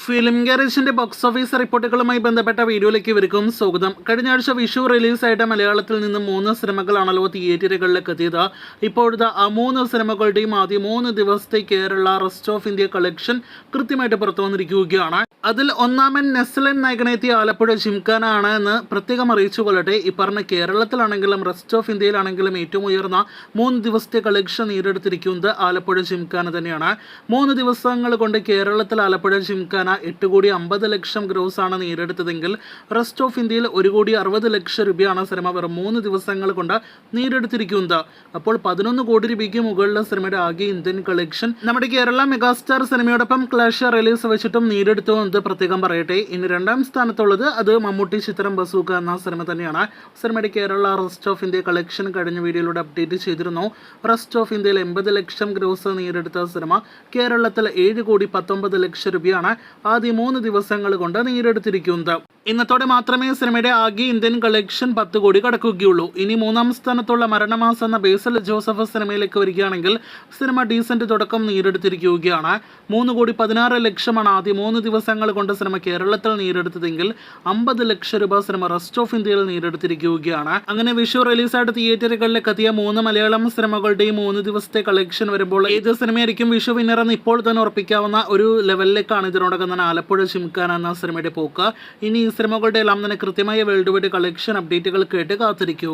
Film ഗാരേജിന്റെ box office റിപ്പോർട്ടുകളുമായി ബന്ധപ്പെട്ട വീഡിയോയിലേക്ക് ഇവർക്കും സ്വാഗതം. കഴിഞ്ഞ ആഴ്ച വിഷു റിലീസായിട്ട് മലയാളത്തിൽ നിന്ന് 3 സിനിമകളാണല്ലോ തിയേറ്ററുകളിലേക്ക് എത്തിയത്. ഇപ്പോഴത്തെ ആ 3 സിനിമകളുടെയും ആദ്യ 3 ദിവസത്തെ Kerala rest of India collection കൃത്യമായിട്ട് പുറത്തു വന്നിരിക്കുകയാണ്. അതിൽ ഒന്നാമൻ നെസ്ലൻ നായകനെത്തിയ ആലപ്പുഴ ജിംഖാന ആണ് എന്ന് പ്രത്യേകം അറിയിച്ചു കൊള്ളട്ടെ. ഈ പറഞ്ഞ കേരളത്തിലാണെങ്കിലും റെസ്റ്റ് ഓഫ് ഇന്ത്യയിലാണെങ്കിലും ഏറ്റവും ഉയർന്ന 3 ദിവസത്തെ കളക്ഷൻ നേടിയെടുത്തിരിക്കുന്നത് ആലപ്പുഴ ജിംഖാന തന്നെയാണ്. 3 ദിവസങ്ങൾ കൊണ്ട് കേരളത്തിൽ ആലപ്പുഴ ജിംഖാന 8,50,00,000 ഗ്രോസ് ആണ് നേടിയെടുത്തതെങ്കിൽ റെസ്റ്റ് ഓഫ് ഇന്ത്യയിൽ 1,60,00,000 രൂപയാണ് സിനിമ വെറും 3 ദിവസങ്ങൾ കൊണ്ട് നേടിയെടുത്തിരിക്കുന്നത്. അപ്പോൾ 11 കോടി രൂപയ്ക്ക് മുകളിലെ സിനിമയുടെ ആകെ ഇന്ത്യൻ കളക്ഷൻ നമ്മുടെ കേരള മെഗാസ്റ്റാർ സിനിമയോടൊപ്പം ക്ലാഷ് റിലീസ് വെച്ചിട്ടും നേടിയെടുത്തു എന്ന് പ്രത്യേകം പറയട്ടെ. ഇനി രണ്ടാം സ്ഥാനത്തുള്ളത് അത് മമ്മൂട്ടി ചിത്രം ബസൂക്ക എന്ന സിനിമ തന്നെയാണ്. സിനിമയുടെ Kerala rest of India collection കഴിഞ്ഞ വീഡിയോയിലൂടെ അപ്ഡേറ്റ് ചെയ്തിരുന്നു. റെസ്റ്റ് ഓഫ് ഇന്ത്യയിൽ 80,00,000 ഗ്രോസ് നേടിയെടുത്ത സിനിമ കേരളത്തിൽ 7,19,00,000 രൂപയാണ് ആദ്യ 3 ദിവസങ്ങൾ കൊണ്ട് നേടിയെടുത്തിരിക്കുന്നത്. ഇന്നത്തോടെ മാത്രമേ സിനിമയുടെ ആകെ ഇന്ത്യൻ കളക്ഷൻ 10 കോടി കടക്കുകയുള്ളൂ. ഇനി മൂന്നാം സ്ഥാനത്തുള്ള മരണമാസം എന്ന ബേസിൽ ജോസഫ് സിനിമയിലേക്ക് വരികയാണെങ്കിൽ സിനിമ ഡീസന്റ് തുടക്കം നേടിയെടുത്തിരിക്കുകയാണ്. 3,16,00,000 ആദ്യ 3 ദിവസങ്ങൾ കൊണ്ട് സിനിമ കേരളത്തിൽ നേടിയെടുത്തതെങ്കിൽ 50,00,000 രൂപ സിനിമ റെസ്റ്റ് ഓഫ് ഇന്ത്യയിൽ നേടിയെടുത്തിരിക്കുകയാണ്. അങ്ങനെ വിഷു റിലീസായിട്ട് തിയേറ്ററുകളിലേക്ക് എത്തിയ 3 മലയാളം സിനിമകളുടെയും 3 ദിവസത്തെ കളക്ഷൻ വരുമ്പോൾ ഏത് സിനിമയായിരിക്കും വിഷു വിന്നർ എന്ന് ഇപ്പോൾ തന്നെ ഉറപ്പിക്കാവുന്ന ഒരു ലെവലിലേക്കാണ് ഇതിനോടകം തന്നെ ആലപ്പുഴ ജിംഖാന എന്ന സിനിമയുടെ പോക്ക്. ഇനി ഈ സിനിമകളുടെ എല്ലാം തന്നെ കൃത്യമായ വേൾഡ് വൈഡ് കളക്ഷൻ അപ്ഡേറ്റുകൾ കേട്ട് കാത്തിരിക്കൂ.